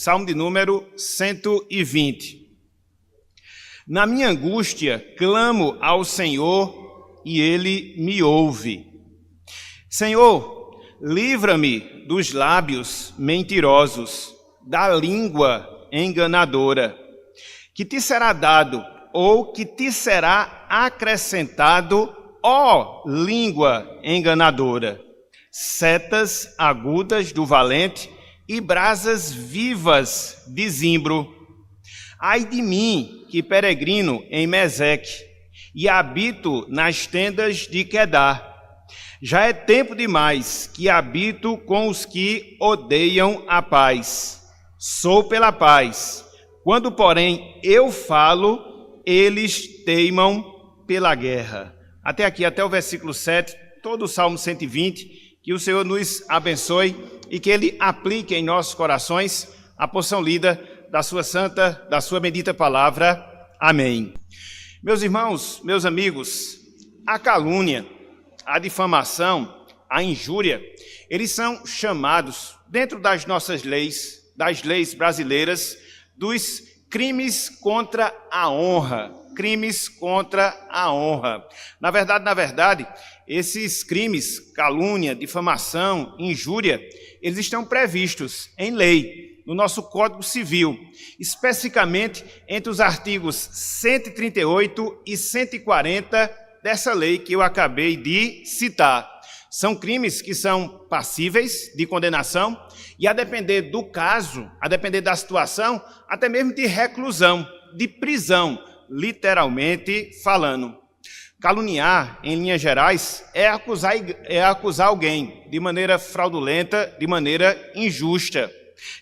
Salmo de número 120. Na minha angústia, clamo ao Senhor e Ele me ouve. Senhor, livra-me dos lábios mentirosos, da língua enganadora. Que te será dado ou que te será acrescentado, ó língua enganadora? Setas agudas do valente e brasas vivas de zimbro. Ai de mim, que peregrino em Meseque e habito nas tendas de Quedar. Já é tempo demais que habito com os que odeiam a paz. Sou pela paz. Quando, porém, eu falo, eles teimam pela guerra. Até aqui, até o versículo 7, todo o Salmo 120, que o Senhor nos abençoe e que Ele aplique em nossos corações a porção lida da sua santa, da sua bendita palavra. Amém. Meus irmãos, meus amigos, a calúnia, a difamação, a injúria, eles são chamados, dentro das nossas leis, das leis brasileiras, dos crimes contra a honra. Crimes contra a honra. Na verdade, esses crimes, calúnia, difamação, injúria, eles estão previstos em lei, no nosso Código Civil, especificamente entre os artigos 138 e 140 dessa lei que eu acabei de citar. São crimes que são passíveis de condenação e, a depender do caso, a depender da situação, até mesmo de reclusão, de prisão, literalmente falando. Caluniar, em linhas gerais, é acusar alguém de maneira fraudulenta, de maneira injusta.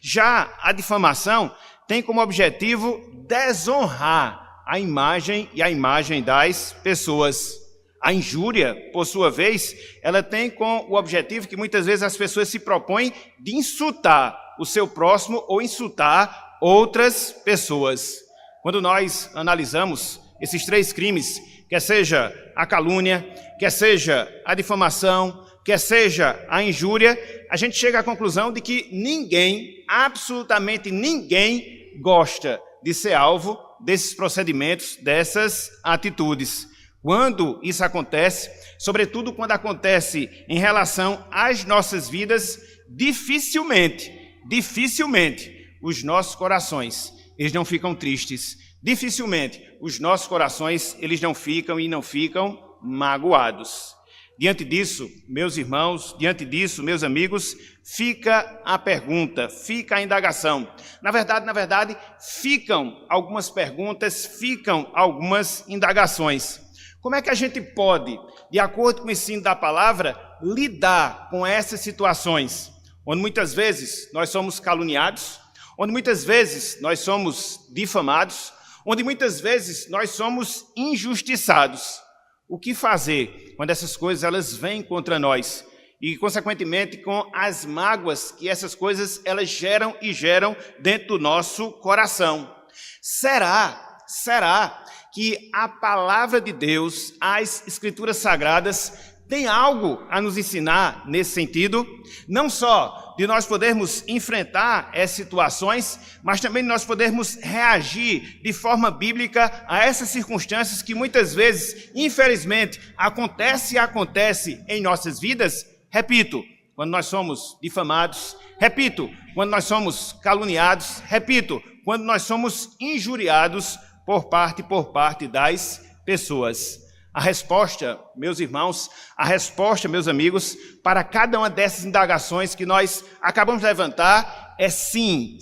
Já a difamação tem como objetivo desonrar a imagem e a imagem das pessoas. A injúria, por sua vez, ela tem com o objetivo que muitas vezes as pessoas se propõem de insultar o seu próximo ou insultar outras pessoas. Quando nós analisamos esses três crimes, quer seja a calúnia, quer seja a difamação, quer seja a injúria, a gente chega à conclusão de que ninguém, absolutamente ninguém, gosta de ser alvo desses procedimentos, dessas atitudes. Quando isso acontece, sobretudo quando acontece em relação às nossas vidas, dificilmente, os nossos corações, eles não ficam tristes. Dificilmente, os nossos corações, eles não ficam magoados. Diante disso, meus irmãos, diante disso, meus amigos, fica a pergunta, fica a indagação. Na verdade, ficam algumas perguntas, ficam algumas indagações. Como é que a gente pode, de acordo com o ensino da palavra, lidar com essas situações, onde muitas vezes nós somos caluniados, onde muitas vezes nós somos difamados, onde muitas vezes nós somos injustiçados? O que fazer quando essas coisas elas vêm contra nós? E, consequentemente, com as mágoas que essas coisas elas geram dentro do nosso coração. Será que a palavra de Deus, as Escrituras Sagradas, tem algo a nos ensinar nesse sentido? Não só de nós podermos enfrentar essas situações, mas também de nós podermos reagir de forma bíblica a essas circunstâncias que muitas vezes, infelizmente, acontece em nossas vidas. Repito, quando nós somos difamados, repito, quando nós somos caluniados, repito, quando nós somos injuriados por parte das pessoas. A resposta, meus irmãos, meus amigos, para cada uma dessas indagações que nós acabamos de levantar é sim.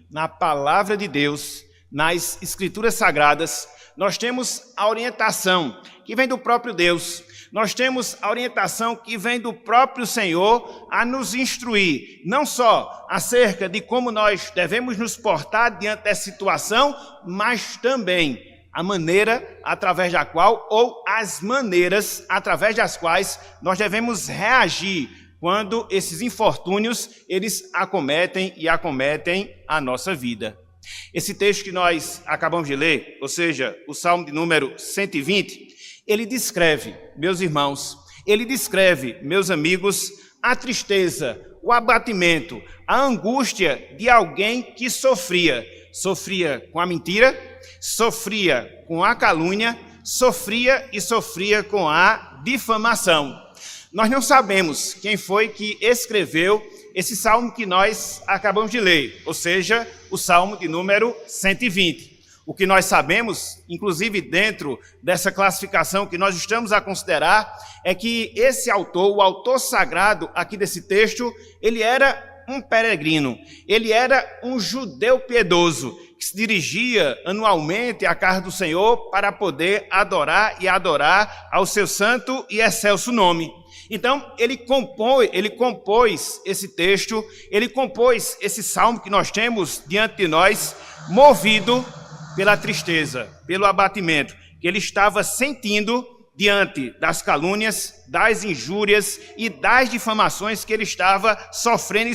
Na palavra de Deus, nas Escrituras Sagradas, nós temos a orientação que vem do próprio Deus. Nós temos a orientação que vem do próprio Senhor a nos instruir, não só acerca de como nós devemos nos portar diante dessa situação, mas também a maneira através da qual, ou as maneiras através das quais nós devemos reagir quando esses infortúnios, eles acometem a nossa vida. Esse texto que nós acabamos de ler, ou seja, o Salmo de número 120, ele descreve, meus irmãos, meus amigos, a tristeza, o abatimento, a angústia de alguém que sofria com a mentira, sofria com a calúnia, sofria com a difamação. Nós não sabemos quem foi que escreveu esse salmo que nós acabamos de ler, ou seja, o salmo de número 120. O que nós sabemos, inclusive dentro dessa classificação que nós estamos a considerar, é que esse autor, o autor sagrado aqui desse texto, ele era um peregrino, ele era um judeu piedoso, que se dirigia anualmente à casa do Senhor para poder adorar ao seu santo e excelso nome. Então, ele compôs esse texto, ele compôs esse salmo que nós temos diante de nós, movido pela tristeza, pelo abatimento que ele estava sentindo diante das calúnias, das injúrias e das difamações que ele estava sofrendo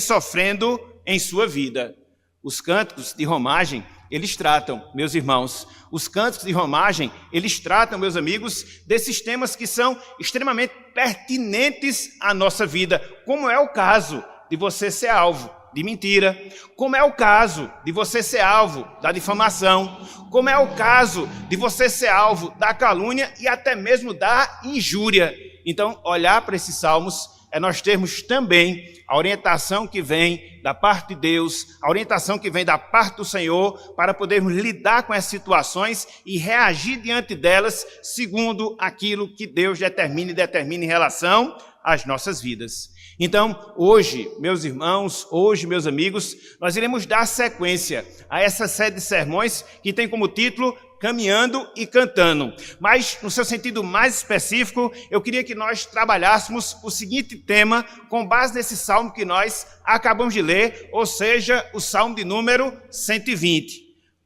em sua vida. Os cânticos de romagem, eles tratam, meus irmãos, os cânticos de romagem, eles tratam, meus amigos, desses temas que são extremamente pertinentes à nossa vida, como é o caso de você ser alvo de mentira, como é o caso de você ser alvo da difamação, como é o caso de você ser alvo da calúnia e até mesmo da injúria. Então, olhar para esses salmos é nós termos também a orientação que vem da parte de Deus, a orientação que vem da parte do Senhor, para podermos lidar com essas situações e reagir diante delas segundo aquilo que Deus determina em relação às nossas vidas. Então, hoje, meus irmãos, hoje, meus amigos, nós iremos dar sequência a essa série de sermões que tem como título Caminhando e Cantando. Mas, no seu sentido mais específico, eu queria que nós trabalhássemos o seguinte tema com base nesse salmo que nós acabamos de ler, ou seja, o salmo de número 120.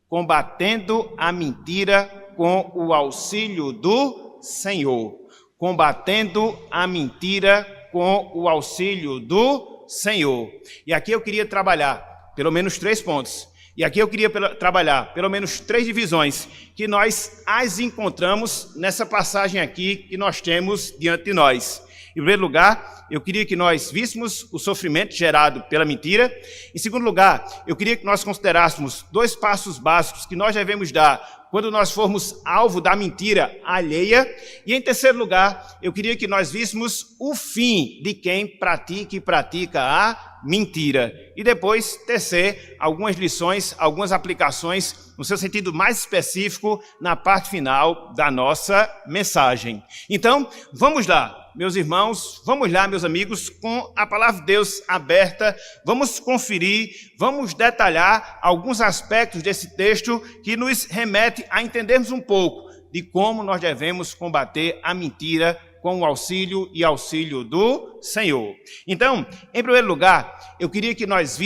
Combatendo a mentira com o auxílio do Senhor. Combatendo a mentira com o auxílio do Senhor. E aqui eu queria trabalhar pelo menos 3 pontos. E aqui eu queria trabalhar pelo menos 3 divisões que nós as encontramos nessa passagem aqui que nós temos diante de nós. Em primeiro lugar, eu queria que nós víssemos o sofrimento gerado pela mentira. Em segundo lugar, eu queria que nós considerássemos 2 passos básicos que nós devemos dar quando nós formos alvo da mentira alheia. E em terceiro lugar, eu queria que nós víssemos o fim de quem pratica e pratica a mentira. E depois tecer algumas lições, algumas aplicações, no seu sentido mais específico, na parte final da nossa mensagem. Então, vamos lá, meus irmãos, vamos lá, meus amigos, com a palavra de Deus aberta, vamos conferir, vamos detalhar alguns aspectos desse texto que nos remete a entendermos um pouco de como nós devemos combater a mentira com o auxílio do Senhor. Então, em primeiro lugar, eu queria que nós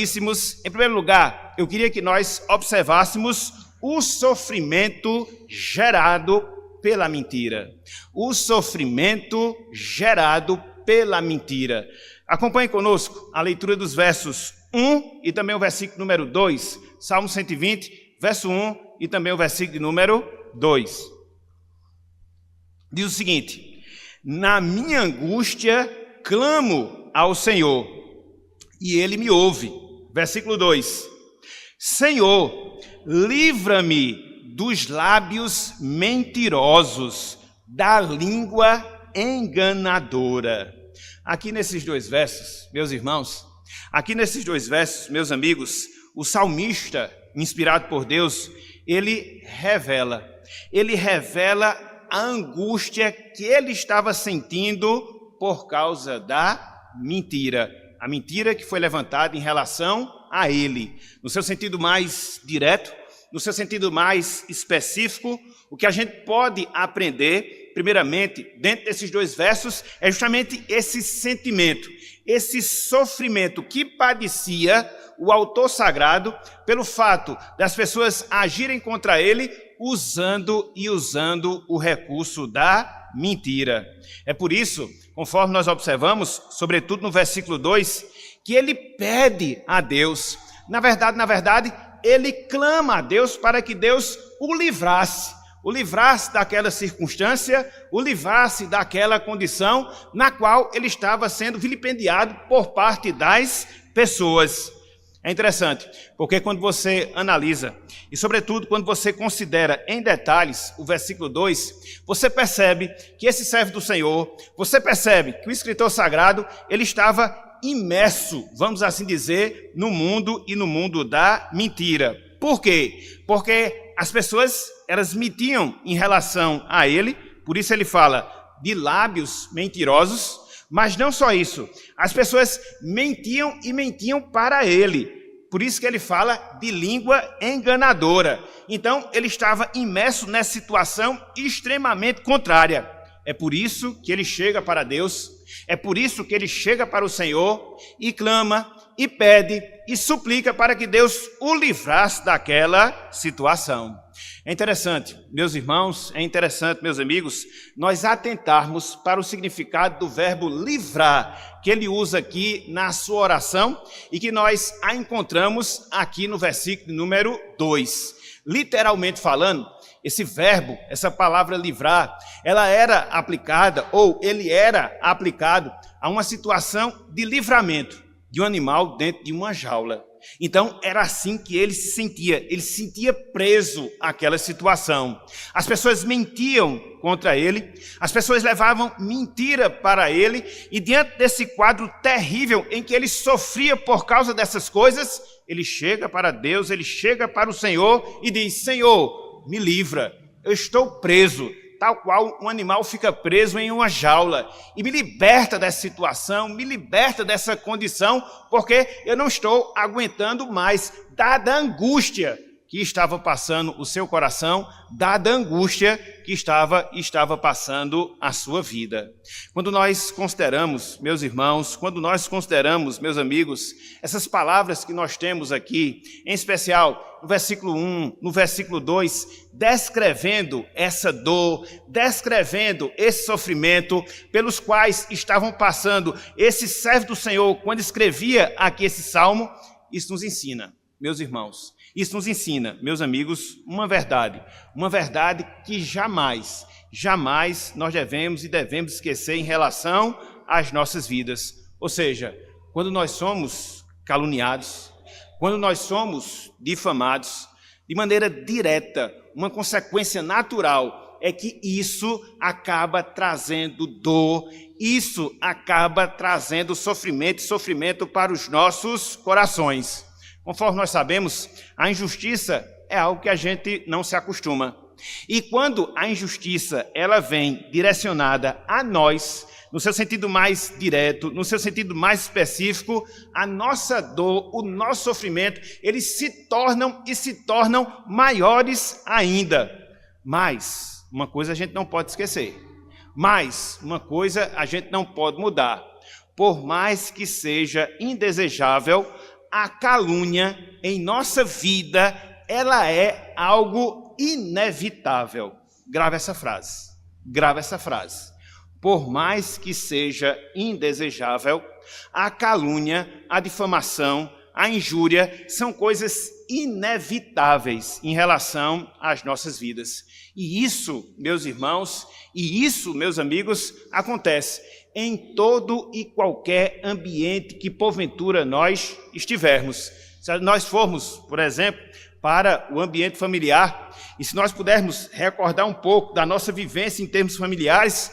observássemos o sofrimento gerado pela mentira. O sofrimento gerado pela mentira. Acompanhe conosco a leitura dos versos 1 e também o versículo número 2, Salmo 120, verso 1 e também o versículo número 2. Diz o seguinte: na minha angústia clamo ao Senhor, e Ele me ouve. Versículo 2. Senhor, livra-me dos lábios mentirosos, da língua enganadora. Aqui nesses 2 versos, meus irmãos, meus amigos, o salmista, inspirado por Deus, ele revela a angústia que ele estava sentindo por causa da mentira. A mentira que foi levantada em relação a ele. No seu sentido mais direto, no seu sentido mais específico, o que a gente pode aprender, primeiramente, dentro desses 2 versos, é justamente esse sentimento, esse sofrimento que padecia o autor sagrado pelo fato das pessoas agirem contra ele usando o recurso da mentira. É por isso, conforme nós observamos, sobretudo no versículo 2, que ele pede a Deus. Na verdade, ele clama a Deus para que Deus o livrasse. o livrasse daquela circunstância, o livrasse daquela condição na qual ele estava sendo vilipendiado por parte das pessoas. É interessante, porque quando você analisa, e sobretudo quando você considera em detalhes o versículo 2, você percebe que esse servo do Senhor, você percebe que o escritor sagrado, ele estava imerso, vamos assim dizer, no mundo e no mundo da mentira. Por quê? Porque as pessoas, elas mentiam em relação a ele, por isso ele fala de lábios mentirosos, mas não só isso, as pessoas mentiam e mentiam para ele, por isso que ele fala de língua enganadora. Então, ele estava imerso nessa situação extremamente contrária. É por isso que ele chega para Deus, é por isso que ele chega para o Senhor e clama, e pede, e suplica para que Deus o livrasse daquela situação. É interessante, meus irmãos, é interessante, meus amigos, nós atentarmos para o significado do verbo livrar, que ele usa aqui na sua oração, e que nós a encontramos aqui no versículo número 2. Literalmente falando, esse verbo, essa palavra livrar, ela era aplicada, ou ele era aplicado a uma situação de livramento de um animal dentro de uma jaula. Então, era assim que ele se sentia preso àquela situação. As pessoas mentiam contra ele, as pessoas levavam mentira para ele, e diante desse quadro terrível em que ele sofria por causa dessas coisas, ele chega para Deus, ele chega para o Senhor e diz: Senhor, me livra, eu estou preso, tal qual um animal fica preso em uma jaula, e me liberta dessa situação, me liberta dessa condição, porque eu não estou aguentando mais, dada a angústia que estava passando o seu coração, dada a angústia que estava passando a sua vida. Quando nós consideramos, meus irmãos, quando nós consideramos, meus amigos, essas palavras que nós temos aqui, em especial no versículo 1, no versículo 2, descrevendo essa dor, descrevendo esse sofrimento pelos quais estavam passando esse servo do Senhor quando escrevia aqui esse salmo, isso nos ensina, meus irmãos, isso nos ensina, meus amigos, uma verdade que jamais nós devemos esquecer em relação às nossas vidas. Ou seja, quando nós somos caluniados, quando nós somos difamados, de maneira direta, uma consequência natural é que isso acaba trazendo dor, isso acaba trazendo sofrimento para os nossos corações. Conforme nós sabemos, a injustiça é algo que a gente não se acostuma. E quando a injustiça ela vem direcionada a nós, no seu sentido mais direto, no seu sentido mais específico, a nossa dor, o nosso sofrimento, eles se tornam maiores ainda. Mas uma coisa a gente não pode esquecer, mas uma coisa a gente não pode mudar. Por mais que seja indesejável, a calúnia em nossa vida, ela é algo inevitável. Grave essa frase. Por mais que seja indesejável, a calúnia, a difamação, a injúria são coisas inevitáveis em relação às nossas vidas. E isso, meus irmãos, e isso, meus amigos, acontece em todo e qualquer ambiente que porventura nós estivermos. Se nós formos, por exemplo, para o ambiente familiar, e se nós pudermos recordar um pouco da nossa vivência em termos familiares,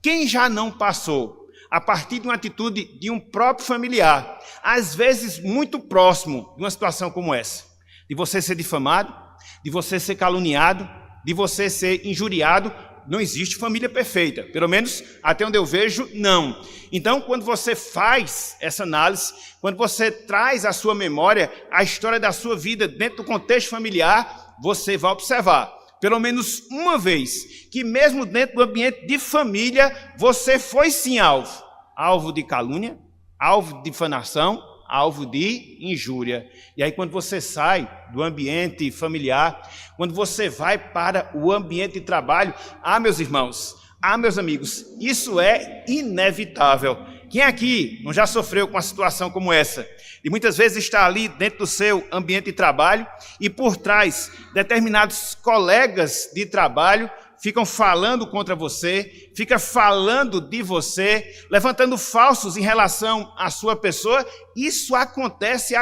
quem já não passou, a partir de uma atitude de um próprio familiar, às vezes muito próximo de uma situação como essa, de você ser difamado, de você ser caluniado, de você ser injuriado? Não existe família perfeita, pelo menos até onde eu vejo, não. Então, quando você faz essa análise, quando você traz à sua memória a história da sua vida dentro do contexto familiar, você vai observar, pelo menos uma vez, que mesmo dentro do ambiente de família, você foi sim alvo de calúnia, alvo de difamação, alvo de injúria. E aí quando você sai do ambiente familiar, quando você vai para o ambiente de trabalho, meus irmãos, meus amigos, isso é inevitável. Quem aqui não já sofreu com uma situação como essa? E muitas vezes está ali dentro do seu ambiente de trabalho e por trás determinados colegas de trabalho ficam falando contra você, fica falando de você, levantando falsos em relação à sua pessoa. Isso acontece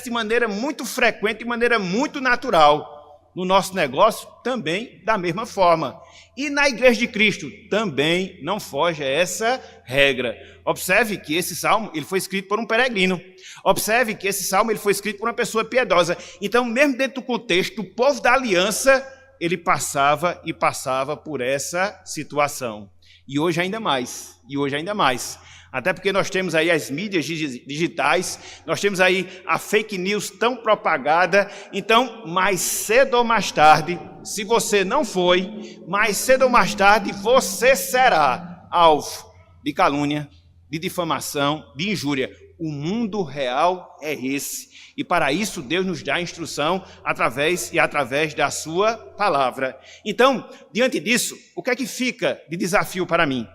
de maneira muito frequente, de maneira muito natural. No nosso negócio, também da mesma forma. E na Igreja de Cristo, também não foge a essa regra. Observe que esse salmo ele foi escrito por um peregrino. Observe que esse salmo ele foi escrito por uma pessoa piedosa. Então, mesmo dentro do contexto, o povo da aliança, ele passava e passava por essa situação. E hoje ainda mais. Até porque nós temos aí as mídias digitais, nós temos aí a fake news tão propagada. Então, mais cedo ou mais tarde, se você não foi, mais cedo ou mais tarde você será alvo de calúnia, de difamação, de injúria. O mundo real é esse. E para isso Deus nos dá instrução através da sua palavra. Então, diante disso, o que é que fica de desafio para mim?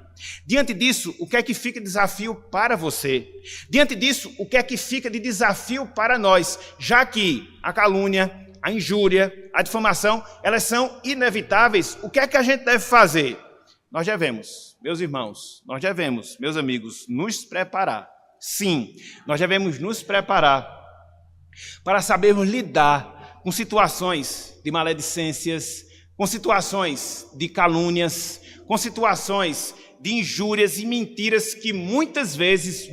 Diante disso, o que é que fica de desafio para você? Diante disso, o que é que fica de desafio para nós? Já que a calúnia, a injúria, a difamação, elas são inevitáveis, o que é que a gente deve fazer? Nós devemos, meus irmãos, meus amigos, nos preparar. Sim, nós devemos nos preparar para sabermos lidar com situações de maledicências, com situações de calúnias, com situações de injúrias e mentiras que muitas vezes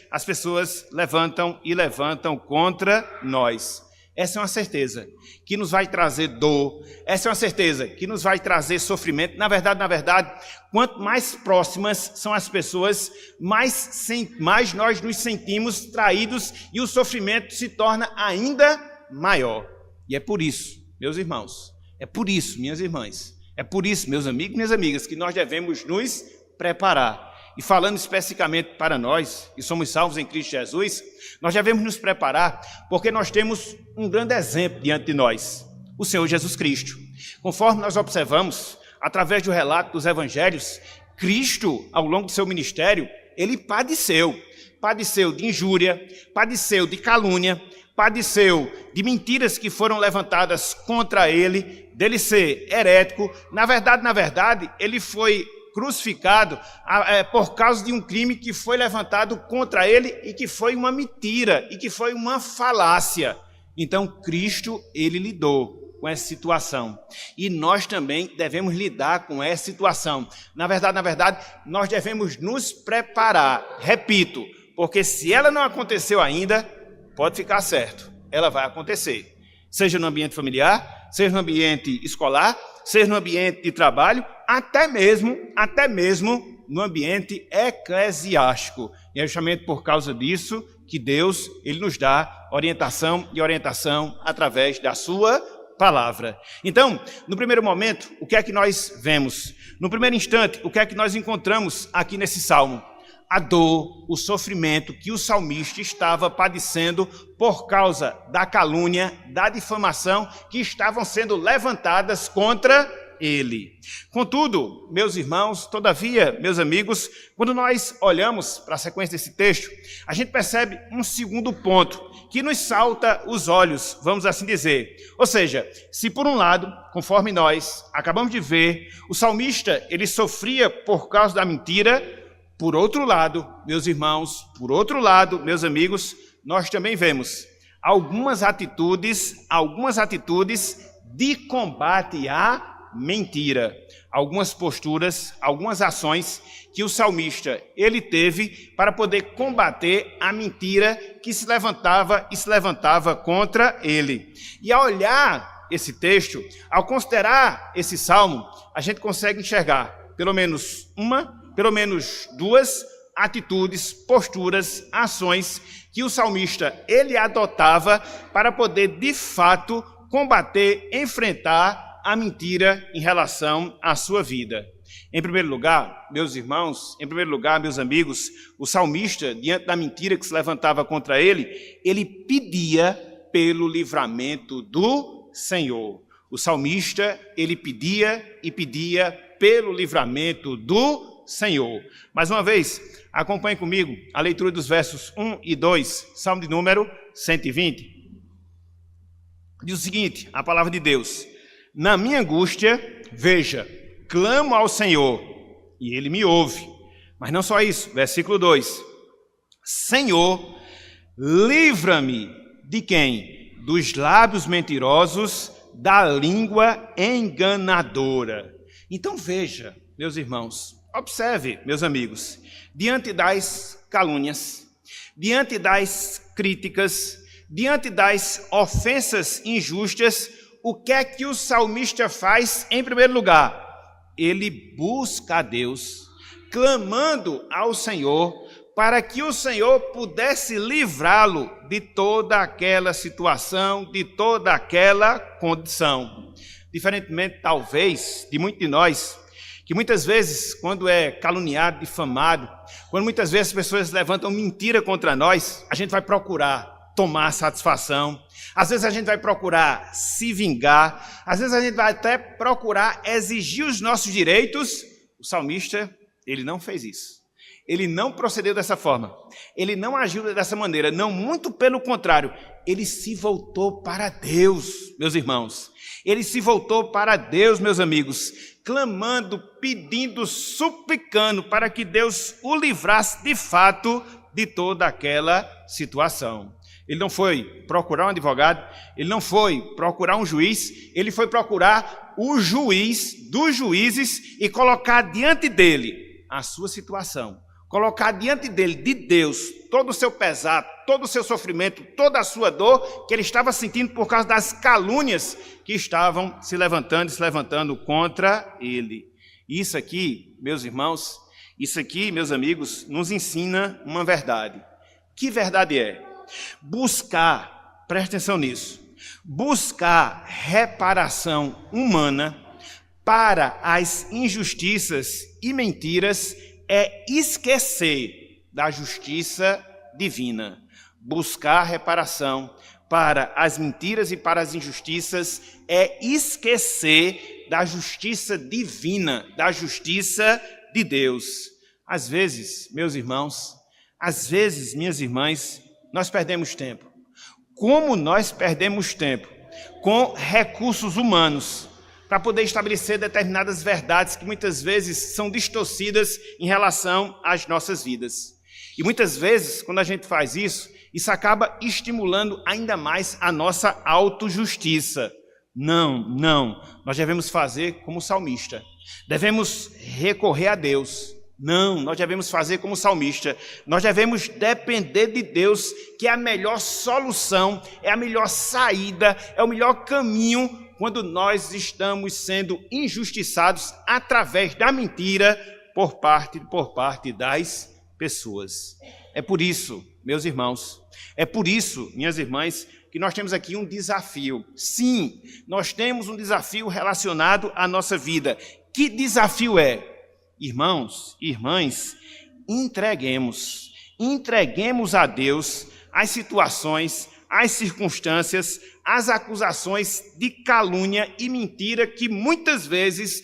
as pessoas levantam contra nós. Essa é uma certeza que nos vai trazer dor, essa é uma certeza que nos vai trazer sofrimento. Na verdade, quanto mais próximas são as pessoas, mais nós nos sentimos traídos e o sofrimento se torna ainda maior. E é por isso, meus irmãos, é por isso, minhas irmãs, é por isso, meus amigos e minhas amigas, que nós devemos nos preparar. E falando especificamente para nós, que somos salvos em Cristo Jesus, nós devemos nos preparar porque nós temos um grande exemplo diante de nós, o Senhor Jesus Cristo. Conforme nós observamos, através do relato dos evangelhos, Cristo, ao longo do seu ministério, ele padeceu de injúria, padeceu de calúnia, padeceu de mentiras que foram levantadas contra ele, dele ser herético. Na verdade, ele foi crucificado por causa de um crime que foi levantado contra ele e que foi uma mentira, e que foi uma falácia. Então, Cristo, ele lidou com essa situação. E nós também devemos lidar com essa situação. Na verdade, nós devemos nos preparar. Repito, porque se ela não aconteceu ainda, pode ficar certo, ela vai acontecer. Seja no ambiente familiar, seja no ambiente escolar, seja no ambiente de trabalho, até mesmo no ambiente eclesiástico. E é justamente por causa disso que Deus, ele nos dá orientação através da sua palavra. Então, no primeiro momento, o que é que nós vemos? No primeiro instante, o que é que nós encontramos aqui nesse salmo? A dor, o sofrimento que o salmista estava padecendo por causa da calúnia, da difamação que estavam sendo levantadas contra ele. Contudo, meus irmãos, todavia, meus amigos, quando nós olhamos para a sequência desse texto, a gente percebe um segundo ponto que nos salta os olhos, vamos assim dizer. Ou seja, se por um lado, conforme nós acabamos de ver, o salmista ele sofria por causa da mentira, por outro lado, meus irmãos, meus amigos, nós também vemos algumas atitudes de combate à mentira. Algumas posturas, algumas ações que o salmista ele teve para poder combater a mentira que se levantava contra ele. E ao olhar esse texto, ao considerar esse salmo, a gente consegue enxergar pelo menos duas atitudes, posturas, ações que o salmista ele adotava para poder de fato combater, enfrentar a mentira em relação à sua vida. Em primeiro lugar, meus irmãos, meus amigos, o salmista, diante da mentira que se levantava contra ele, ele pedia pelo livramento do Senhor. O salmista, ele pedia pelo livramento do Senhor. Mais uma vez, acompanhe comigo a leitura dos versos 1 e 2, Salmo de número 120. Diz o seguinte, a palavra de Deus: na minha angústia, veja, clamo ao Senhor, e Ele me ouve. Mas não só isso, versículo 2. Senhor, livra-me de quem? Dos lábios mentirosos, da língua enganadora. Então veja, meus irmãos, observe, meus amigos, diante das calúnias, diante das críticas, diante das ofensas injustas, o que é que o salmista faz em primeiro lugar? Ele busca a Deus, clamando ao Senhor, para que o Senhor pudesse livrá-lo de toda aquela situação, de toda aquela condição. Diferentemente, talvez, de muitos de nós, que muitas vezes, quando é caluniado, difamado, quando muitas vezes as pessoas levantam mentira contra nós, a gente vai procurar tomar satisfação, às vezes a gente vai procurar se vingar, às vezes a gente vai até procurar exigir os nossos direitos. O salmista, ele não fez isso. Ele não procedeu dessa forma, ele não agiu dessa maneira, não, muito pelo contrário, ele se voltou para Deus, meus irmãos, ele se voltou para Deus, meus amigos, clamando, pedindo, suplicando para que Deus o livrasse de fato de toda aquela situação. Ele não foi procurar um advogado, ele não foi procurar um juiz, ele foi procurar o juiz dos juízes e colocar diante dele a sua situação. Colocar diante dele, de Deus, todo o seu pesar, todo o seu sofrimento, toda a sua dor que ele estava sentindo por causa das calúnias que estavam se levantando contra ele. Isso aqui, meus irmãos, isso aqui, meus amigos, nos ensina uma verdade. Que verdade é? Buscar, preste atenção nisso, buscar reparação humana para as injustiças e mentiras é esquecer da justiça divina. Buscar reparação para as mentiras e para as injustiças é esquecer da justiça divina, da justiça de Deus. Às vezes, meus irmãos, às vezes, minhas irmãs, nós perdemos tempo. Como nós perdemos tempo com recursos humanos para poder estabelecer determinadas verdades que muitas vezes são distorcidas em relação às nossas vidas. E muitas vezes, quando a gente faz isso, isso acaba estimulando ainda mais a nossa autojustiça. Não, nós devemos fazer como o salmista. Devemos recorrer a Deus. Não, nós devemos fazer como o salmista. Nós devemos depender de Deus, que é a melhor solução, é a melhor saída, é o melhor caminho quando nós estamos sendo injustiçados através da mentira por parte das pessoas. É por isso, meus irmãos, é por isso, minhas irmãs, que nós temos aqui um desafio. Sim, nós temos um desafio relacionado à nossa vida. Que desafio é? Irmãos, irmãs, entreguemos a Deus as situações, as circunstâncias, as acusações de calúnia e mentira que muitas vezes,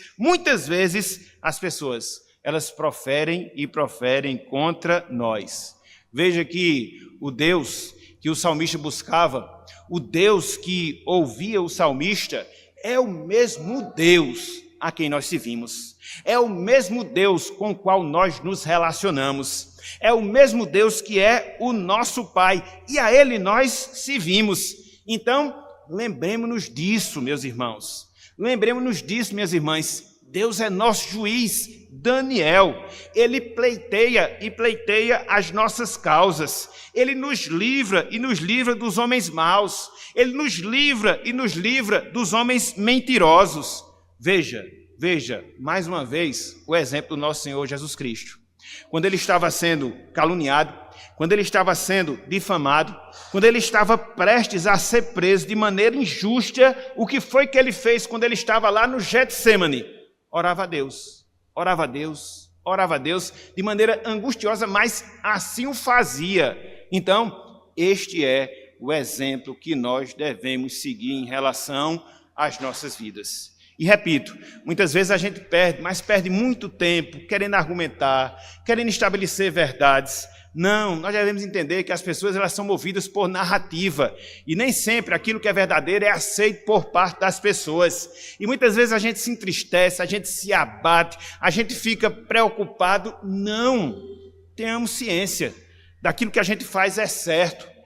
as pessoas, elas proferem contra nós. Veja que o Deus que o salmista buscava, o Deus que ouvia o salmista, é o mesmo Deus a quem nós servimos. É o mesmo Deus com o qual nós nos relacionamos. É o mesmo Deus que é o nosso Pai. E a Ele nós servimos. Então, lembremos-nos disso, meus irmãos. Lembremos-nos disso, minhas irmãs. Deus é nosso juiz. Daniel, ele pleiteia as nossas causas. Ele nos livra dos homens maus. Ele nos livra dos homens mentirosos. Veja, mais uma vez, o exemplo do nosso Senhor Jesus Cristo. Quando ele estava sendo caluniado, quando ele estava sendo difamado, quando ele estava prestes a ser preso de maneira injusta, o que foi que ele fez quando ele estava lá no Getsêmani? Orava a Deus, de maneira angustiosa, mas assim o fazia. Então, este é o exemplo que nós devemos seguir em relação às nossas vidas. E repito, muitas vezes a gente perde, mas perde muito tempo querendo argumentar, querendo estabelecer verdades. Não, nós devemos entender que as pessoas elas são movidas por narrativa e nem sempre aquilo que é verdadeiro é aceito por parte das pessoas. E muitas vezes a gente se entristece, a gente se abate, a gente fica preocupado. Não, tenhamos ciência daquilo que a gente faz é certo.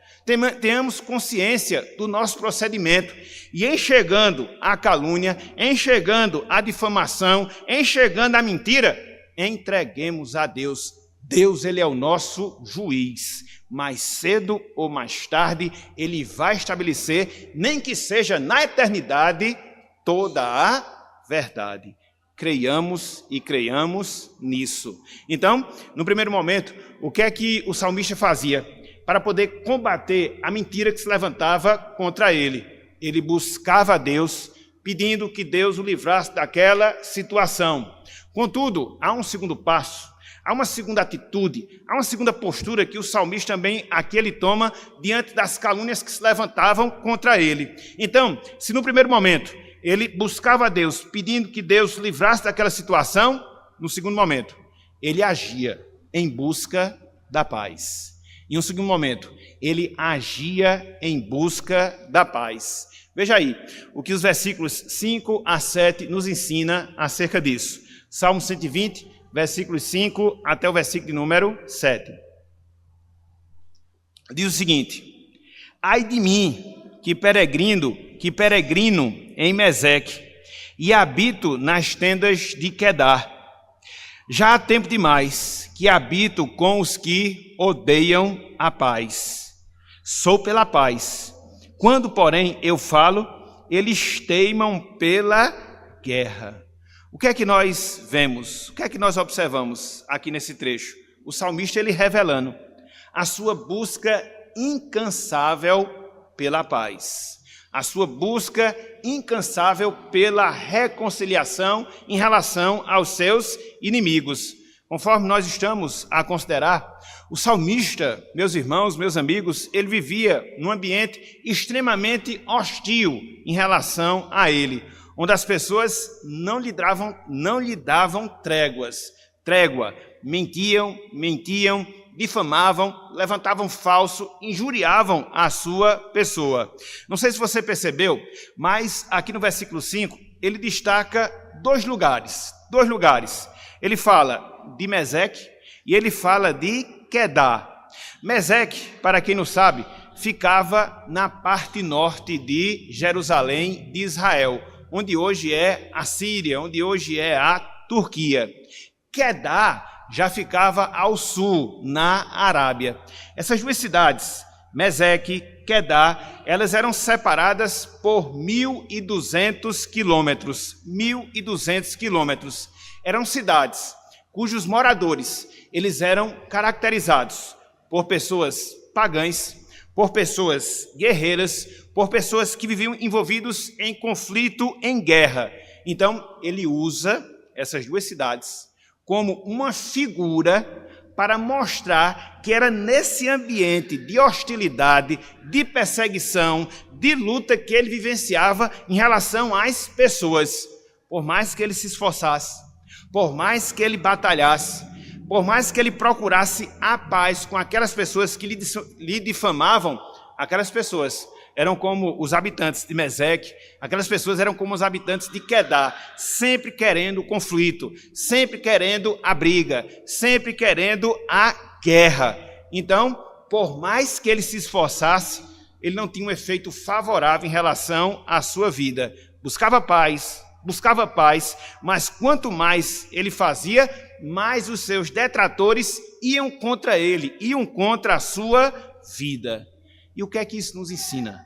Tenhamos consciência do nosso procedimento e enxergando a calúnia, enxergando a difamação, enxergando a mentira, entreguemos a Deus. Deus, ele é o nosso juiz. Mais cedo ou mais tarde, ele vai estabelecer, nem que seja na eternidade, toda a verdade. Creiamos e creiamos nisso. Então, no primeiro momento, o que é que o salmista fazia? Para poder combater a mentira que se levantava contra ele. Ele buscava a Deus, pedindo que Deus o livrasse daquela situação. Contudo, há um segundo passo. Há uma segunda atitude, há uma segunda postura que o salmista também aqui ele toma diante das calúnias que se levantavam contra ele. Então, se no primeiro momento ele buscava a Deus pedindo que Deus livrasse daquela situação, no segundo momento ele agia em busca da paz. Em um segundo momento, ele agia em busca da paz. Veja aí o que os versículos 5 a 7 nos ensina acerca disso. Salmo 120, versículos 5 até o versículo de número 7. Diz o seguinte: ai de mim, que peregrino em Meseque, e habito nas tendas de Quedar. Já há tempo demais que habito com os que odeiam a paz. Sou pela paz. Quando, porém, eu falo, eles teimam pela guerra. O que é que nós vemos? O que é que nós observamos aqui nesse trecho? O salmista, ele revelando a sua busca incansável pela paz. A sua busca incansável pela reconciliação em relação aos seus inimigos. Conforme nós estamos a considerar, o salmista, meus irmãos, meus amigos, ele vivia num ambiente extremamente hostil em relação a ele, onde as pessoas não lhe davam trégua, mentiam, difamavam, levantavam falso, injuriavam a sua pessoa. Não sei se você percebeu, mas aqui no versículo 5, ele destaca dois lugares. Ele fala de Meseque e ele fala de Quedar. Meseque, para quem não sabe, ficava na parte norte de Jerusalém, de Israel, onde hoje é a Síria, onde hoje é a Turquia. Quedar já ficava ao sul, na Arábia. Essas duas cidades, Meseque, Quedar, elas eram separadas por 1.200 quilômetros. 1.200 quilômetros. Eram cidades cujos moradores, eles eram caracterizados por pessoas pagãs, por pessoas guerreiras, por pessoas que viviam envolvidos em conflito, em guerra. Então, ele usa essas duas cidades como uma figura para mostrar que era nesse ambiente de hostilidade, de perseguição, de luta que ele vivenciava em relação às pessoas. Por mais que ele se esforçasse, por mais que ele batalhasse, por mais que ele procurasse a paz com aquelas pessoas que lhe difamavam, aquelas pessoas eram como os habitantes de Meseque, aquelas pessoas eram como os habitantes de Quedar, sempre querendo o conflito, sempre querendo a briga, sempre querendo a guerra. Então, por mais que ele se esforçasse, ele não tinha um efeito favorável em relação à sua vida. Buscava paz, mas quanto mais ele fazia, mais os seus detratores iam contra ele, iam contra a sua vida. E o que é que isso nos ensina?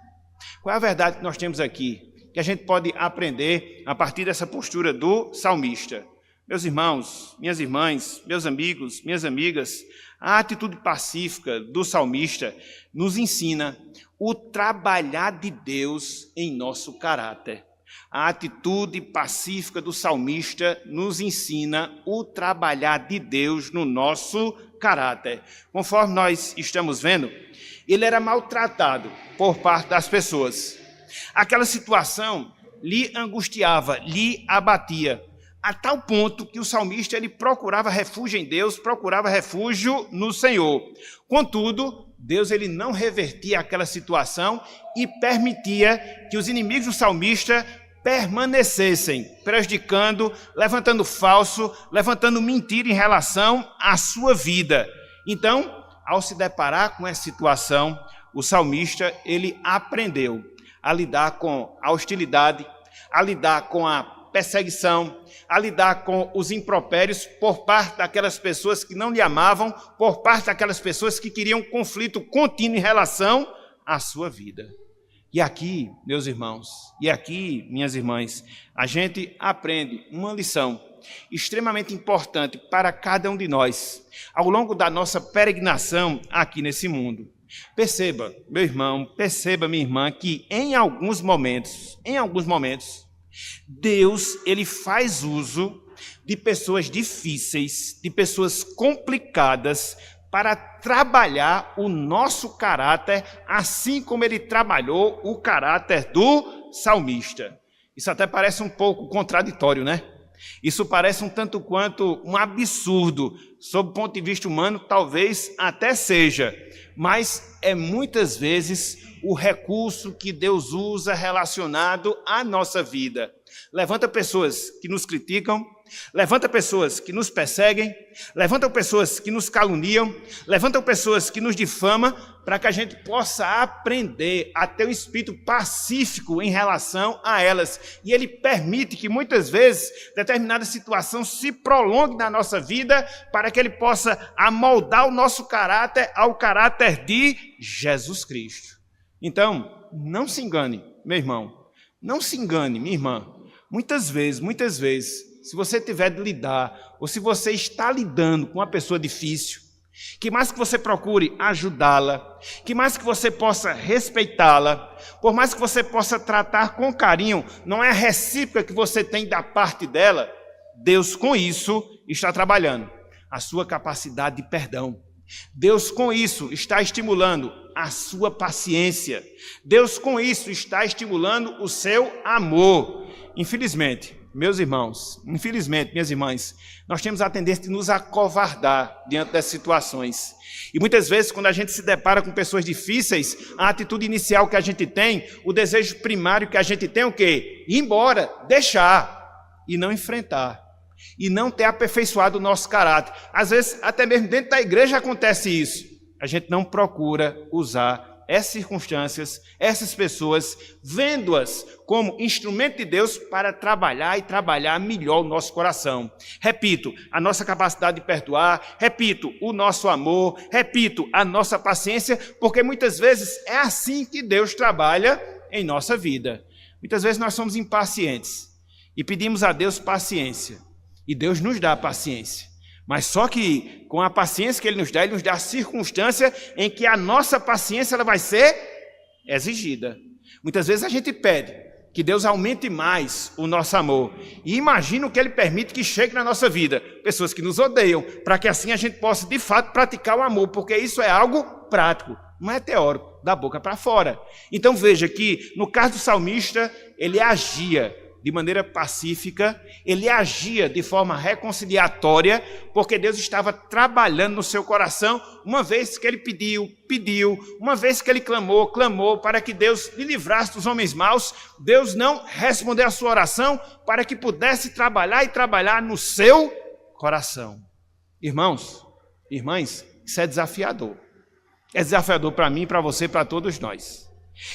Qual é a verdade que nós temos aqui, que a gente pode aprender a partir dessa postura do salmista? Meus irmãos, minhas irmãs, meus amigos, minhas amigas, a atitude pacífica do salmista nos ensina o trabalhar de Deus em nosso caráter. A atitude pacífica do salmista nos ensina o trabalhar de Deus no nosso caráter. Conforme nós estamos vendo, ele era maltratado por parte das pessoas. Aquela situação lhe angustiava, lhe abatia, a tal ponto que o salmista ele procurava refúgio em Deus, procurava refúgio no Senhor. Contudo, Deus ele não revertia aquela situação e permitia que os inimigos do salmista permanecessem, prejudicando, levantando falso, levantando mentira em relação à sua vida. Então, ao se deparar com essa situação, o salmista ele aprendeu a lidar com a hostilidade, a lidar com a perseguição, a lidar com os impropérios por parte daquelas pessoas que não lhe amavam, por parte daquelas pessoas que queriam conflito contínuo em relação à sua vida. E aqui, meus irmãos, e aqui, minhas irmãs, a gente aprende uma lição extremamente importante para cada um de nós, ao longo da nossa peregrinação aqui nesse mundo. Perceba, meu irmão, perceba, minha irmã, que em alguns momentos, Deus, ele faz uso de pessoas difíceis, de pessoas complicadas, para trabalhar o nosso caráter, assim como ele trabalhou o caráter do salmista. Isso até parece um pouco contraditório, né? Isso parece um tanto quanto um absurdo, sob o ponto de vista humano, talvez até seja, mas é muitas vezes o recurso que Deus usa relacionado à nossa vida. Levanta pessoas que nos criticam, levanta pessoas que nos perseguem, levanta pessoas que nos caluniam, levanta pessoas que nos difamam, para que a gente possa aprender a ter um espírito pacífico em relação a elas. E ele permite que muitas vezes determinada situação se prolongue na nossa vida, para que ele possa amoldar o nosso caráter ao caráter de Jesus Cristo. Então, não se engane, meu irmão, não se engane, minha irmã. Muitas vezes, se você tiver de lidar, ou se você está lidando com uma pessoa difícil, que mais que você procure ajudá-la, que mais que você possa respeitá-la, por mais que você possa tratar com carinho, não é a recíproca que você tem da parte dela, Deus com isso está trabalhando a sua capacidade de perdão. Deus com isso está estimulando a sua paciência. Deus com isso está estimulando o seu amor. Infelizmente, meus irmãos, minhas irmãs, nós temos a tendência de nos acovardar diante dessas situações. E muitas vezes, quando a gente se depara com pessoas difíceis, a atitude inicial que a gente tem, o desejo primário que a gente tem é o quê? Ir embora, deixar e não enfrentar. E não ter aperfeiçoado o nosso caráter. Às vezes, até mesmo dentro da igreja acontece isso. A gente não procura usar essas circunstâncias, essas pessoas, vendo-as como instrumento de Deus para trabalhar e trabalhar melhor o nosso coração. Repito, a nossa capacidade de perdoar, repito, o nosso amor, repito, a nossa paciência, porque muitas vezes é assim que Deus trabalha em nossa vida. Muitas vezes nós somos impacientes e pedimos a Deus paciência. E Deus nos dá paciência. Mas só que com a paciência que Ele nos dá a circunstância em que a nossa paciência ela vai ser exigida. Muitas vezes a gente pede que Deus aumente mais o nosso amor. E imagina o que Ele permite que chegue na nossa vida. Pessoas que nos odeiam, para que assim a gente possa de fato praticar o amor, porque isso é algo prático, não é teórico, da boca para fora. Então veja que no caso do salmista, ele agia de maneira pacífica, ele agia de forma reconciliatória, porque Deus estava trabalhando no seu coração, uma vez que ele pediu, uma vez que ele clamou para que Deus lhe livrasse dos homens maus. Deus não respondeu a sua oração para que pudesse trabalhar e trabalhar no seu coração. Irmãos, irmãs, isso é desafiador. É desafiador para mim, para você, para todos nós.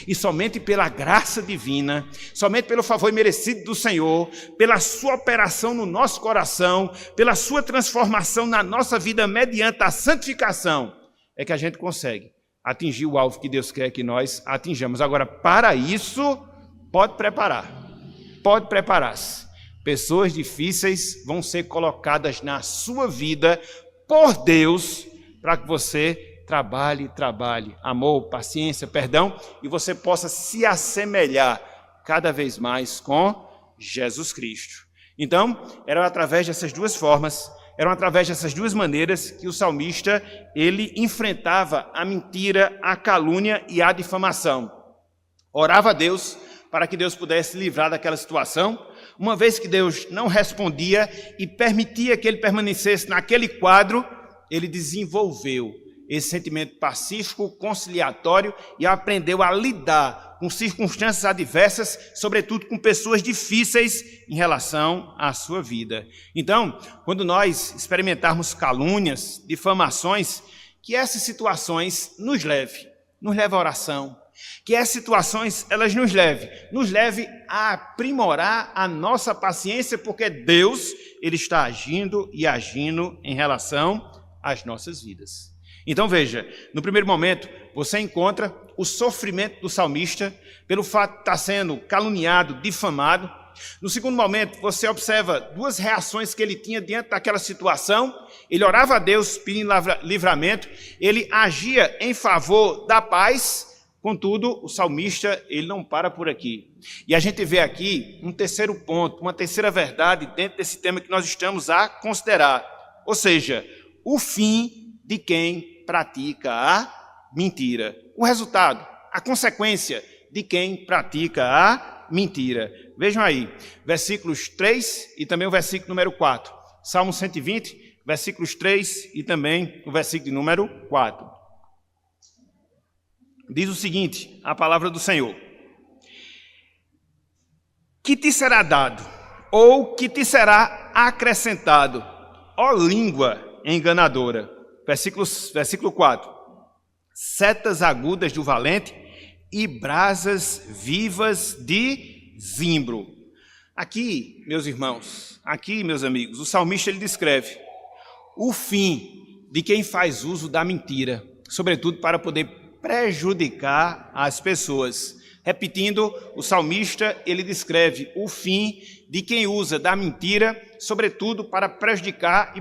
E somente pela graça divina, somente pelo favor merecido do Senhor, pela sua operação no nosso coração, pela sua transformação na nossa vida mediante a santificação, é que a gente consegue atingir o alvo que Deus quer que nós atinjamos. Agora, para isso, pode preparar-se. Pessoas difíceis vão ser colocadas na sua vida por Deus, para que você trabalhe, amor, paciência, perdão, e você possa se assemelhar cada vez mais com Jesus Cristo. Então, era através dessas duas formas, eram através dessas duas maneiras que o salmista, ele enfrentava a mentira, a calúnia e a difamação. Orava a Deus para que Deus pudesse livrar daquela situação. Uma vez que Deus não respondia e permitia que ele permanecesse naquele quadro, ele desenvolveu esse sentimento pacífico, conciliatório e aprendeu a lidar com circunstâncias adversas, sobretudo com pessoas difíceis em relação à sua vida. Então, quando nós experimentarmos calúnias, difamações, que essas situações nos leve à oração, que essas situações elas nos leve a aprimorar a nossa paciência, porque Deus ele está agindo e agindo em relação às nossas vidas. Então veja, no primeiro momento você encontra o sofrimento do salmista pelo fato de estar sendo caluniado, difamado. No segundo momento você observa duas reações que ele tinha diante daquela situação. Ele orava a Deus pedindo livramento, ele agia em favor da paz. Contudo, o salmista ele não para por aqui. E a gente vê aqui um terceiro ponto, uma terceira verdade dentro desse tema que nós estamos a considerar. Ou seja, o fim de quem pratica a mentira. O resultado, a consequência de quem pratica a mentira. Vejam aí, versículos 3 e também o versículo número 4. Salmo 120, versículos 3 e também o versículo número 4. Diz o seguinte, a palavra do Senhor. Que te será dado, ou que te será acrescentado, ó língua enganadora. Versículo 4. Setas agudas do valente e brasas vivas de zimbro. Aqui, meus irmãos, aqui, meus amigos, o salmista ele descreve o fim de quem faz uso da mentira, sobretudo para poder prejudicar as pessoas. Repetindo, o salmista ele descreve o fim de quem usa da mentira, sobretudo para prejudicar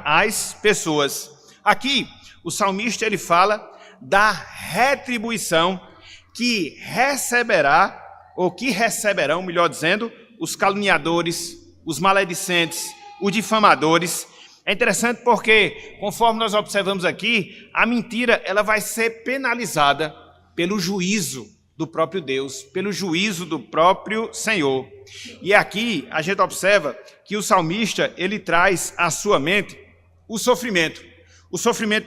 as pessoas. Aqui, o salmista ele fala da retribuição que receberá, ou que receberão, melhor dizendo, os caluniadores, os maledicentes, os difamadores. É interessante porque, conforme nós observamos aqui, a mentira ela vai ser penalizada pelo juízo do próprio Deus, pelo juízo do próprio Senhor. E aqui a gente observa que o salmista ele traz à sua mente o sofrimento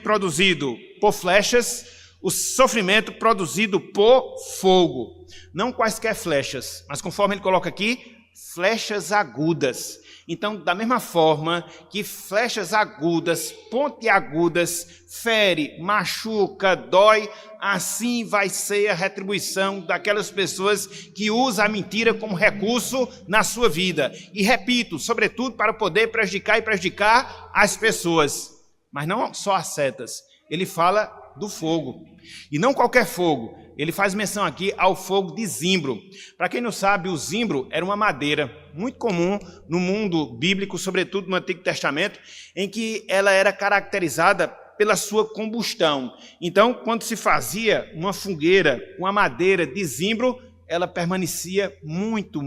produzido por flechas, o sofrimento produzido por fogo. Não quaisquer flechas, mas conforme ele coloca aqui, flechas agudas. Então, da mesma forma que flechas agudas, pontiagudas, fere, machuca, dói, assim vai ser a retribuição daquelas pessoas que usam a mentira como recurso na sua vida. E repito, sobretudo para poder prejudicar as pessoas. Mas não só as setas, ele fala do fogo. E não qualquer fogo, ele faz menção aqui ao fogo de zimbro. Para quem não sabe, o zimbro era uma madeira muito comum no mundo bíblico, sobretudo no Antigo Testamento, em que ela era caracterizada pela sua combustão. Então, quando se fazia uma fogueira com a madeira de zimbro, ela permanecia muito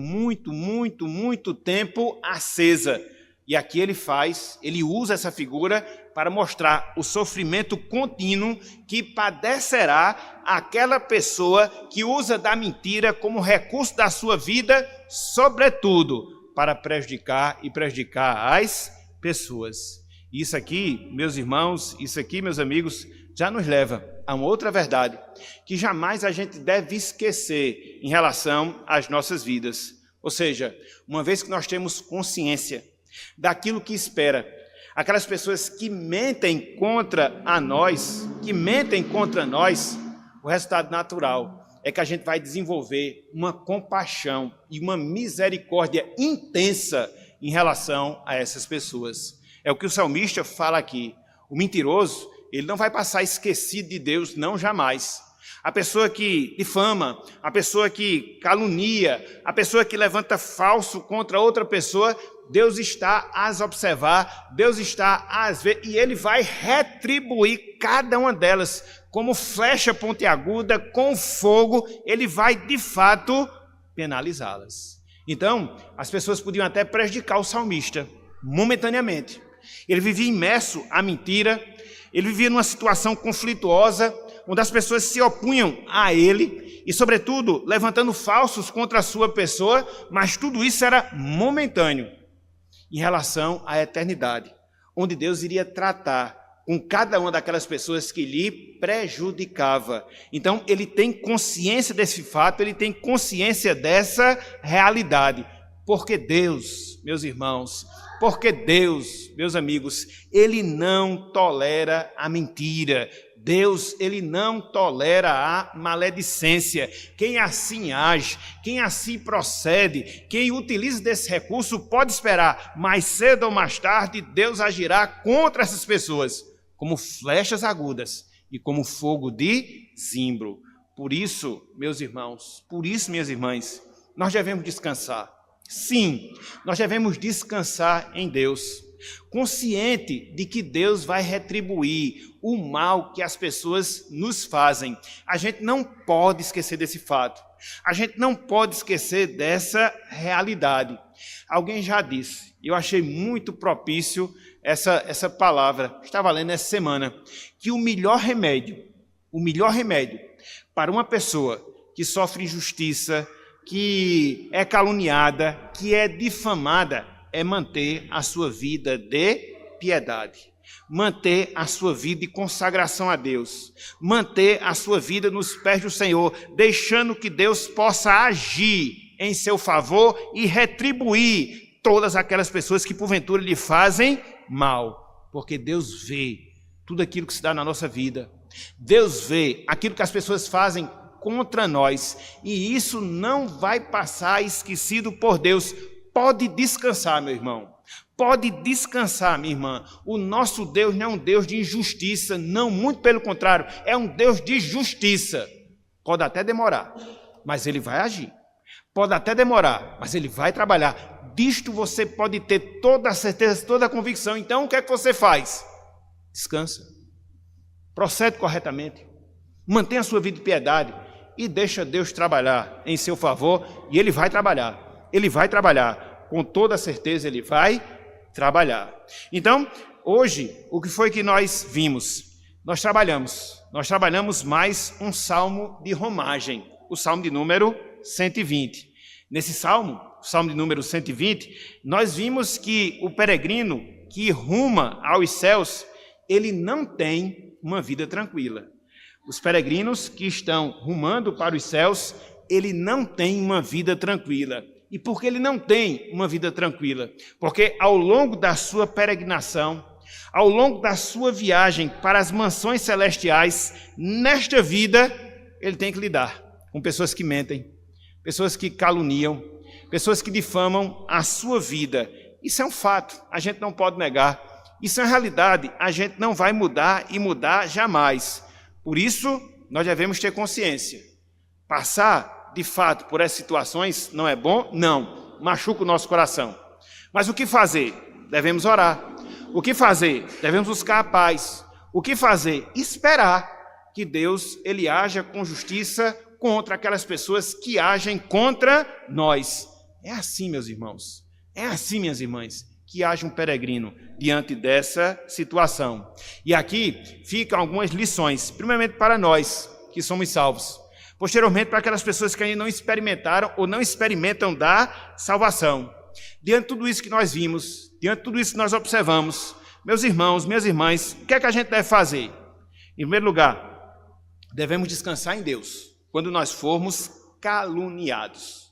tempo acesa. E aqui ele usa essa figura para mostrar o sofrimento contínuo que padecerá aquela pessoa que usa da mentira como recurso da sua vida, sobretudo para prejudicar as pessoas. Isso aqui, meus irmãos, isso aqui, meus amigos, já nos leva a uma outra verdade que jamais a gente deve esquecer em relação às nossas vidas. Ou seja, uma vez que nós temos consciência daquilo que espera, aquelas pessoas que mentem contra nós, o resultado natural é que a gente vai desenvolver uma compaixão e uma misericórdia intensa em relação a essas pessoas. É o que o salmista fala aqui. O mentiroso, ele não vai passar esquecido de Deus, não, jamais. A pessoa que difama, a pessoa que calunia, a pessoa que levanta falso contra outra pessoa, Deus está a as observar, Deus está a as ver, e Ele vai retribuir cada uma delas como flecha pontiaguda, com fogo, Ele vai de fato penalizá-las. Então, as pessoas podiam até prejudicar o salmista, momentaneamente. Ele vivia imerso à mentira, ele vivia numa situação conflituosa, onde as pessoas se opunham a ele, e, sobretudo, levantando falsos contra a sua pessoa, mas tudo isso era momentâneo em relação à eternidade, onde Deus iria tratar com cada uma daquelas pessoas que lhe prejudicava. Então, ele tem consciência desse fato, ele tem consciência dessa realidade. Porque Deus, meus irmãos, porque Deus, meus amigos, ele não tolera a mentira. Deus, ele não tolera a maledicência. Quem assim age, quem assim procede, quem utiliza desse recurso pode esperar, mais cedo ou mais tarde, Deus agirá contra essas pessoas, como flechas agudas e como fogo de zimbro. Por isso, meus irmãos, por isso, minhas irmãs, nós devemos descansar. Sim, nós devemos descansar em Deus, consciente de que Deus vai retribuir o mal que as pessoas nos fazem. A gente não pode esquecer desse fato. A gente não pode esquecer dessa realidade. Alguém já disse, eu achei muito propício essa palavra, estava lendo essa semana, que o melhor remédio para uma pessoa que sofre injustiça, que é caluniada, que é difamada, é manter a sua vida de piedade, manter a sua vida de consagração a Deus, manter a sua vida nos pés do Senhor, deixando que Deus possa agir em seu favor e retribuir todas aquelas pessoas que porventura lhe fazem mal, porque Deus vê tudo aquilo que se dá na nossa vida, Deus vê aquilo que as pessoas fazem contra nós, e isso não vai passar esquecido por Deus. Pode descansar, meu irmão, pode descansar, minha irmã. O nosso Deus não é um Deus de injustiça, não, muito pelo contrário, é um Deus de justiça. Pode até demorar, mas ele vai agir. Pode até demorar, mas ele vai trabalhar. Disto você pode ter toda a certeza, toda a convicção. Então, o que é que você faz? Descansa, procede corretamente, mantenha a sua vida de piedade e deixa Deus trabalhar em seu favor, e ele vai trabalhar, com toda certeza ele vai trabalhar. Então, hoje, o que foi que nós vimos? Nós trabalhamos mais um salmo de romagem, o salmo de número 120. Nesse salmo, o salmo de número 120, nós vimos que o peregrino que ruma aos céus, ele não tem uma vida tranquila. Os peregrinos que estão rumando para os céus, ele não tem uma vida tranquila. E por que ele não tem uma vida tranquila? Porque ao longo da sua peregrinação, ao longo da sua viagem para as mansões celestiais, nesta vida, ele tem que lidar com pessoas que mentem, pessoas que caluniam, pessoas que difamam a sua vida. Isso é um fato, a gente não pode negar. Isso é uma realidade, a gente não vai mudar e mudar jamais. Por isso, nós devemos ter consciência. Passar, de fato, por essas situações não é bom? Não. Machuca o nosso coração. Mas o que fazer? Devemos orar. O que fazer? Devemos buscar a paz. O que fazer? Esperar que Deus ele haja com justiça contra aquelas pessoas que agem contra nós. É assim, meus irmãos. É assim, minhas irmãs, que haja um peregrino diante dessa situação. E aqui ficam algumas lições, primeiramente para nós, que somos salvos. Posteriormente, para aquelas pessoas que ainda não experimentaram ou não experimentam da salvação. Diante de tudo isso que nós vimos, diante de tudo isso que nós observamos, meus irmãos, minhas irmãs, o que é que a gente deve fazer? Em primeiro lugar, devemos descansar em Deus, quando nós formos caluniados.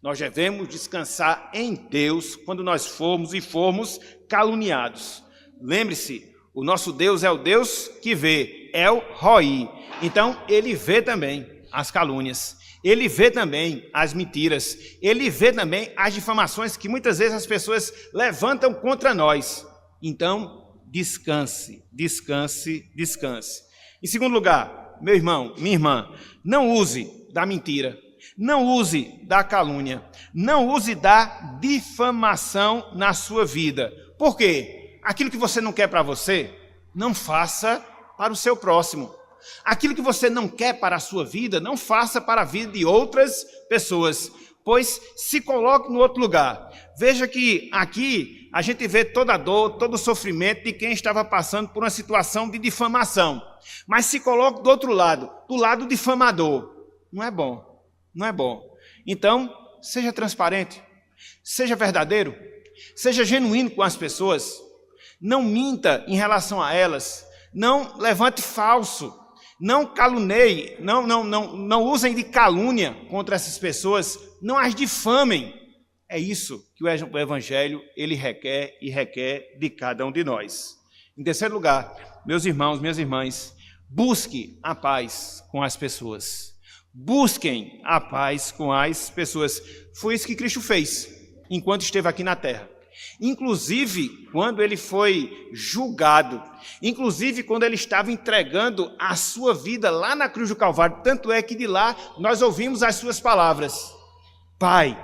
Nós devemos descansar em Deus quando nós formos caluniados. Lembre-se, o nosso Deus é o Deus que vê, é o Roi. Então, ele vê também as calúnias, ele vê também as mentiras, ele vê também as difamações que muitas vezes as pessoas levantam contra nós. Então, descanse, descanse, descanse. Em segundo lugar, meu irmão, minha irmã, não use da mentira. Não use da calúnia, não use da difamação na sua vida. Por quê? Aquilo que você não quer para você, não faça para o seu próximo. Aquilo que você não quer para a sua vida, não faça para a vida de outras pessoas, pois se coloque no outro lugar. Veja que aqui a gente vê toda a dor, todo o sofrimento de quem estava passando por uma situação de difamação. Mas se coloque do outro lado, do lado difamador. Não é bom, não é bom. Então, seja transparente, seja verdadeiro, seja genuíno com as pessoas, não minta em relação a elas, não levante falso, não caluniem, não usem de calúnia contra essas pessoas, não as difamem. É isso que o Evangelho ele requer e requer de cada um de nós. Em terceiro lugar, meus irmãos, minhas irmãs, busque a paz com as pessoas. Busquem a paz com as pessoas. Foi isso que Cristo fez enquanto esteve aqui na terra. Inclusive, quando ele foi julgado, inclusive quando ele estava entregando a sua vida lá na cruz do Calvário, tanto é que de lá nós ouvimos as suas palavras: Pai,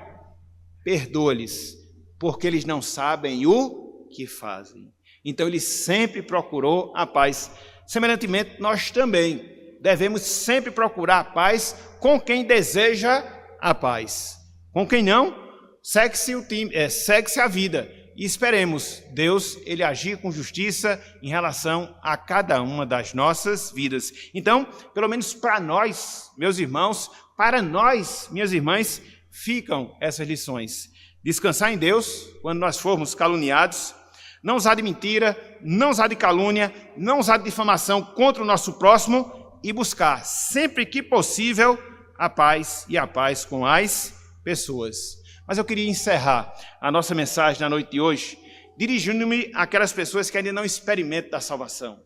perdoa-lhes, porque eles não sabem o que fazem. Então ele sempre procurou a paz. Semelhantemente, nós também devemos sempre procurar a paz com quem deseja a paz. Com quem não, segue-se a vida. E esperemos Deus ele agir com justiça em relação a cada uma das nossas vidas. Então, pelo menos para nós, meus irmãos, para nós, minhas irmãs, ficam essas lições. Descansar em Deus quando nós formos caluniados, não usar de mentira, não usar de calúnia, não usar de difamação contra o nosso próximo e buscar, sempre que possível, a paz e a paz com as pessoas. Mas eu queria encerrar a nossa mensagem na noite de hoje, dirigindo-me àquelas pessoas que ainda não experimentam da salvação,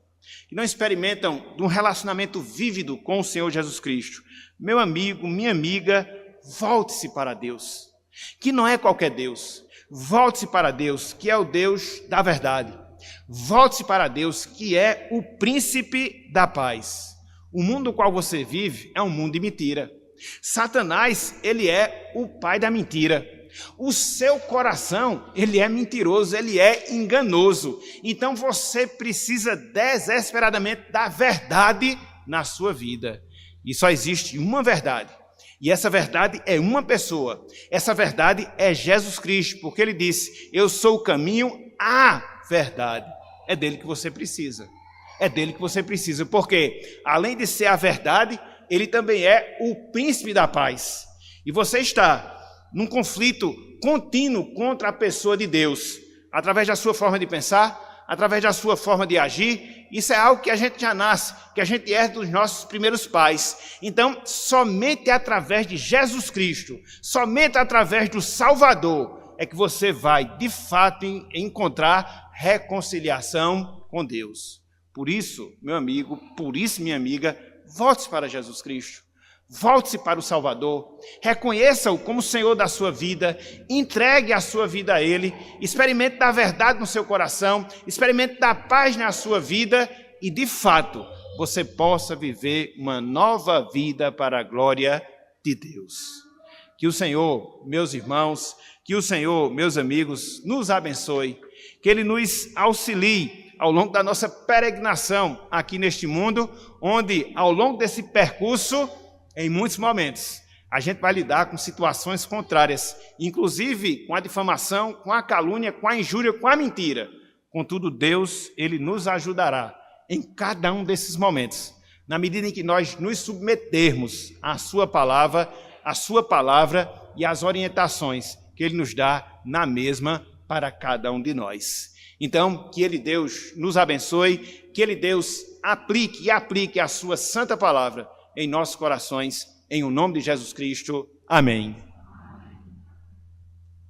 que não experimentam de um relacionamento vívido com o Senhor Jesus Cristo. Meu amigo, minha amiga, volte-se para Deus, que não é qualquer Deus. Volte-se para Deus, que é o Deus da verdade. Volte-se para Deus, que é o príncipe da paz. O mundo no qual você vive é um mundo de mentira. Satanás, ele é o pai da mentira. O seu coração, ele é mentiroso, ele é enganoso. Então você precisa desesperadamente da verdade na sua vida. E só existe uma verdade. E essa verdade é uma pessoa. Essa verdade é Jesus Cristo, porque ele disse: eu sou o caminho à verdade. É dele que você precisa. É dele que você precisa, porque além de ser a verdade, ele também é o príncipe da paz. E você está num conflito contínuo contra a pessoa de Deus, através da sua forma de pensar, através da sua forma de agir. Isso é algo que a gente já nasce, que a gente herda dos nossos primeiros pais. Então, somente através de Jesus Cristo, somente através do Salvador, é que você vai, de fato, encontrar reconciliação com Deus. Por isso, meu amigo, por isso, minha amiga, volte-se para Jesus Cristo. Volte-se para o Salvador, reconheça-o como Senhor da sua vida, entregue a sua vida a Ele, experimente da verdade no seu coração, experimente da paz na sua vida e, de fato, você possa viver uma nova vida para a glória de Deus. Que o Senhor, meus irmãos, que o Senhor, meus amigos, nos abençoe, que Ele nos auxilie ao longo da nossa peregrinação aqui neste mundo, onde, ao longo desse percurso, em muitos momentos, a gente vai lidar com situações contrárias, inclusive com a difamação, com a calúnia, com a injúria, com a mentira. Contudo, Deus, Ele nos ajudará em cada um desses momentos, na medida em que nós nos submetermos à Sua palavra e às orientações que Ele nos dá na mesma para cada um de nós. Então, que Ele, Deus, nos abençoe, que Ele, Deus, aplique a Sua santa palavra em nossos corações, em o nome de Jesus Cristo. Amém.